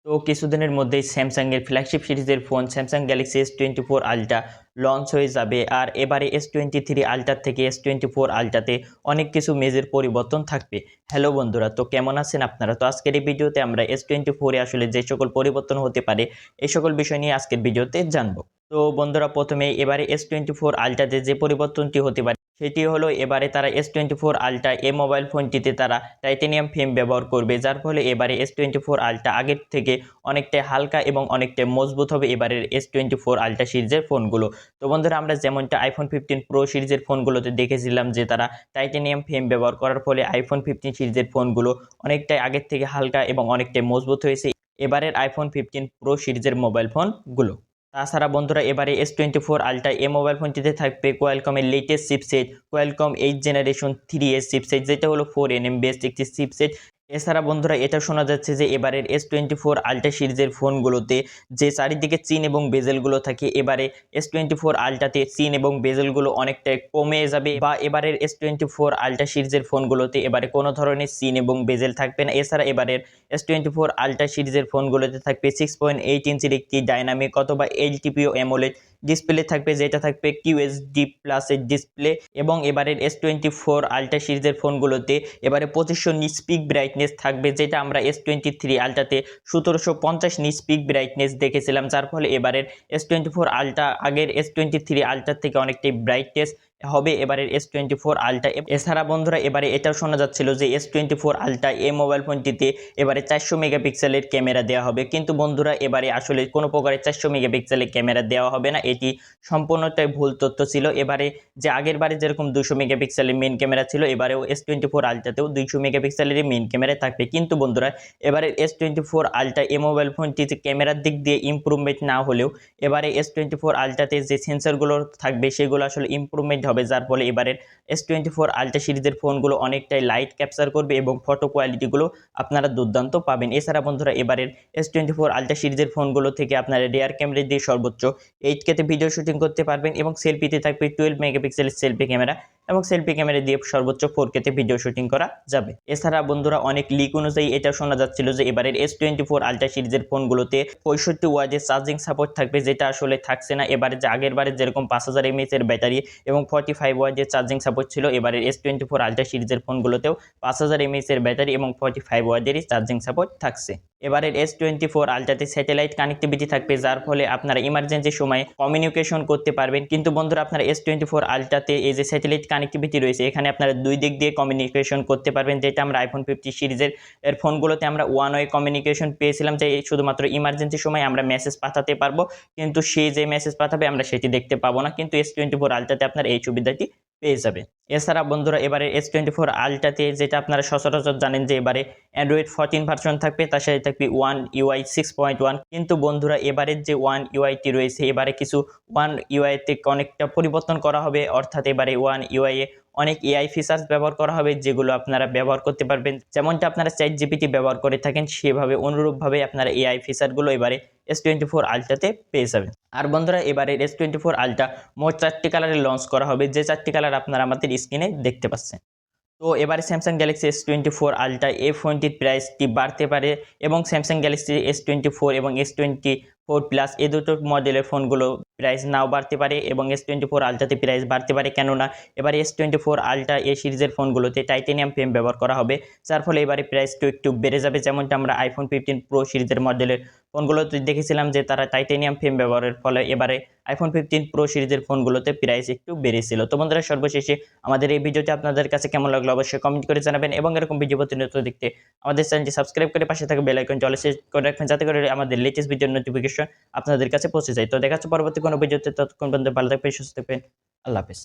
তো কিছুদিনের মধ্যেই স্যামসাংয়ের ফ্ল্যাগশিপ সিরিজের phone Samsung Galaxy S24 ultra launch হয়ে যাবে। আর এবারে S23 আলট্রার থেকে S24 আলট্রাতে অনেক কিছু মেজর পরিবর্তন থাকবে। হ্যালো বন্ধুরা, তো কেমন আছেন আপনারা? তো আজকের এই ভিডিওতে আমরা S24 এ আসলে যে সকল পরিবর্তন হতে পারে এই সকল বিষয় নিয়ে আজকের ভিডিওতে জানবো। তো বন্ধুরা, প্রথমে এবারে S24 আলট্রাতে যে পরিবর্তনটি হতে পারে সেটি হলো এবারে তারা S24 আলট্রা এই মোবাইল ফোনটিতে তারা টাইটানিয়াম ফ্রেম ব্যবহার করবে, যার ফলে এবারে S24 আলট্রা আগের থেকে অনেকটাই হালকা এবং অনেকটাই মজবুত হবে এবারের S24 আলট্রা সিরিজের ফোনগুলো। তো বন্ধুরা, আমরা যেমনটা iPhone 15 Pro সিরিজের ফোনগুলোতে দেখেছিলাম যে তারা টাইটানিয়াম ফ্রেম ব্যবহার করার ফলে iPhone 15 সিরিজের ফোনগুলো অনেকটাই আগের থেকে হালকা এবং অনেকটাই মজবুত হয়েছে এবারের iPhone 15 Pro সিরিজের মোবাইল ফোনগুলো। তাছাড়া বন্ধুরা, এবারে S24 আলট্রা এই মোবাইল ফোনটিতে থাকবে কোয়ালকমের latest chipset Qualcomm 8 generation 3s chipset, যেটা হলো 4nm বেসড একটি চিপসেট। এছাড়া বন্ধুরা, এটা শোনা যাচ্ছে যে এবারের S24 আলট্রা সিরিজের ফোনগুলোতে যে চারিদিকে চিন এবং বেজেলগুলো থাকে, এবারে S24 আলট্রাতে চিন এবং বেজেলগুলো অনেকটাই কমে যাবে, বা এবারের S24 আলট্রা সিরিজের ফোনগুলোতে এবারে কোনো ধরনের চিন এবং বেজেল থাকবে না। এছাড়া এবারের S24 আলট্রা সিরিজের ফোনগুলোতে থাকবে 6.8 ইঞ্চির একটি ডাইনামিক অথবা LTPO অ্যামোলেড ডিসপ্লে থাকবে, যেটা থাকবে QHD প্লাস এর ডিসপ্লে। এবং এবারের S24 আলট্রা সিরিজের ফোনগুলোতে এবারে 2500 নিটস পিক ব্রাইটনেস থাকবে, যেটা আমরা S23 আলট্রাতে 1750 নিটস পিক ব্রাইটনেস দেখেছিলাম, যার ফলে এবারের S24 আলট্রা আগের S23 আলট্রার থেকে অনেকটাই ব্রাইটনেস হবে এবারের S24 আলট্রা। এছাড়া বন্ধুরা, এবারে এটাও শোনা যাচ্ছিল যে S24 আলট্রা এই মোবাইল ফোনটিতে এবারে 400 মেগাপিক্সেলের ক্যামেরা দেওয়া হবে, কিন্তু বন্ধুরা এবারে আসলে কোনো প্রকারের 400 মেগাপিক্সেলের ক্যামেরা দেওয়া হবে না, এটি সম্পূর্ণটাই ভুল তথ্য ছিল। এবারে যে আগের বারে যেরকম 200 মেগাপিক্সেলের মেইন ক্যামেরা ছিল, এবারেও S24 আলট্রাতেও 200 মেগাপিক্সেলের মেইন ক্যামেরা থাকবে। কিন্তু বন্ধুরা, এবারে S24 আলট্রা এই মোবাইল ফোনটি যে ক্যামেরার দিক দিয়ে ইমপ্রুভমেন্ট না হলেও এবারে S24 আলট্রাতে যে সেন্সরগুলো থাকবে সেগুলো আসলে ইমপ্রুভমেন্ট হবে, যার ফলে এবারের S24 আলট্রা সিরিজের ফোনগুলো অনেকটাই লাইট ক্যাপচার করবে এবং ফটো কোয়ালিটিগুলো আপনারা দুর্দান্ত পাবেন। এছাড়া বন্ধুরা, এবারের S24 আলট্রা সিরিজের ফোনগুলো থেকে আপনারা রিয়ার ক্যামেরা দিয়ে সর্বোচ্চ 8K তে ভিডিও শুটিং করতে পারবেন এবং সেলফিতে থাকবে 12 মেগাপিক্সেলের সেলফি ক্যামেরা এবং সেলফি ক্যামেরা দিয়ে সর্বোচ্চ 4K তে ভিডিও শুটিং করা যাবে। এছাড়া বন্ধুরা, অনেক লিক অনুযায়ী এটা শোনা যাচ্ছিল যে এবারের S24 আলট্রা সিরিজের ফোনগুলোতে 65 ওয়াটের চার্জিং সাপোর্ট থাকবে, যেটা আসলে থাকছে না। এবারে যে আগের বারে যেরকম 5000 mAh এর ব্যাটারি এবং 45 ওয়াটের চার্জিং সাপোর্ট ছিল, এবারের S24 আলট্রা সিরিজের ফোনগুলোতেও 5000 mAh এর ব্যাটারি এবং 45 ওয়াটেরই চার্জিং সাপোর্ট থাকছে। এবারের S24 আলট্রাতে স্যাটেলাইট কানেক্টিভিটি থাকবে, যার ফলে আপনারা ইমার্জেন্সি সময়ে কমিউনিকেশন করতে পারবেন। কিন্তু বন্ধুরা, আপনারা S24 আলট্রাতে এই যে স্যাটেলাইট কানেক্টিভিটি রয়েছে, এখানে আপনারা দুই দিক দিয়ে কমিউনিকেশন করতে পারবেন, যেটা আমরা iPhone 50 সিরিজের ফোনগুলোতে আমরা ওয়ান ওয়ে কমিউনিকেশন পেয়েছিলাম, যে শুধুমাত্র ইমার্জেন্সি সময় আমরা মেসেজ পাঠাতে পারবো, কিন্তু সে যে মেসেজ পাঠাবে আমরা সেটি দেখতে পাবো না। কিন্তু S24 আলট্রাতে আপনারা এই সুবিধাটি পেয়ে যাবে। এছাড়া বন্ধুরা, এবারে S24 আলট্রাতে যেটা আপনারা সচরাচর জানেন যে এবারে Android 14 ভার্সন থাকবে, তার সাথে থাকবে One UI 6.1। কিন্তু বন্ধুরা, এবারের যে One UI টি রয়েছে, এবারে কিছু One UI তে অনেকটা পরিবর্তন করা হবে, অর্থাৎ এবারে One UI এ অনেক AI ফিচার্স ব্যবহার করা হবে, যেগুলো আপনারা ব্যবহার করতে পারবেন। যেমনটা আপনারা ChatGPT ব্যবহার করে থাকেন, সেভাবে অনুরূপভাবে আপনারা AI ফিচারগুলো এবারে S24 আলট্রাতে পেয়ে যাবেন। আর বন্ধুরা, এবারে S24 আলট্রা মোট 4টি কালারে লঞ্চ করা হবে, যে 4টি কালার আপনারা আমাদের স্ক্রিনে দেখতে পাচ্ছেন। তো এবারে স্যামসাং গ্যালাক্সি S24 আলট্রা এই ফোনটির প্রাইসটি বাড়তে পারে এবং স্যামসাং গ্যালাক্সি S24 এবং S24 প্লাস এই দুটো মডেলের ফোনগুলো প্রাইস নাও বাড়তে পারে এবং S24 আলট্রাতে প্রাইস বাড়তে পারে। কেননা এবারে S24 আলট্রা এই সিরিজের ফোনগুলোতে টাইটানিয়াম ফ্রেম ব্যবহার করা হবে, যার ফলে এবারে প্রাইসটা একটু বেড়ে যাবে। যেমনটা আমরা iPhone 15 Pro সিরিজের মডেলের ফোনগুলোতে দেখেছিলাম যে তারা টাইটানিয়াম ফ্রেম ব্যবহারের ফলে এবারে iPhone 15 Pro সিরিজের ফোনগুলোতে প্রাইস একটু বেড়েছিল। তো বন্ধুরা, সর্বশেষে আমাদের এই ভিডিওটি আপনাদের কাছে কেমন লাগলো অবশ্যই কমেন্ট করে জানাবেন এবং এরকম ভিডিও প্রতিনিয়ত দেখতে আমাদের চ্যানেলটি সাবস্ক্রাইব করে পাশে থাকা বেল আইকনটি অল সেট করে রাখবেন, যাতে করে আমাদের লেটেস্ট ভিডিওর নোটিফিকেশন আপনাদের কাছে পৌঁছে যায়। তো দেখা হচ্ছে পরবর্তী কোনো ভিডিওতে, ততক্ষণ পর্যন্ত ভালো থাকবেন, সুস্থ থাকবেন। আল্লাহ হাফেজ।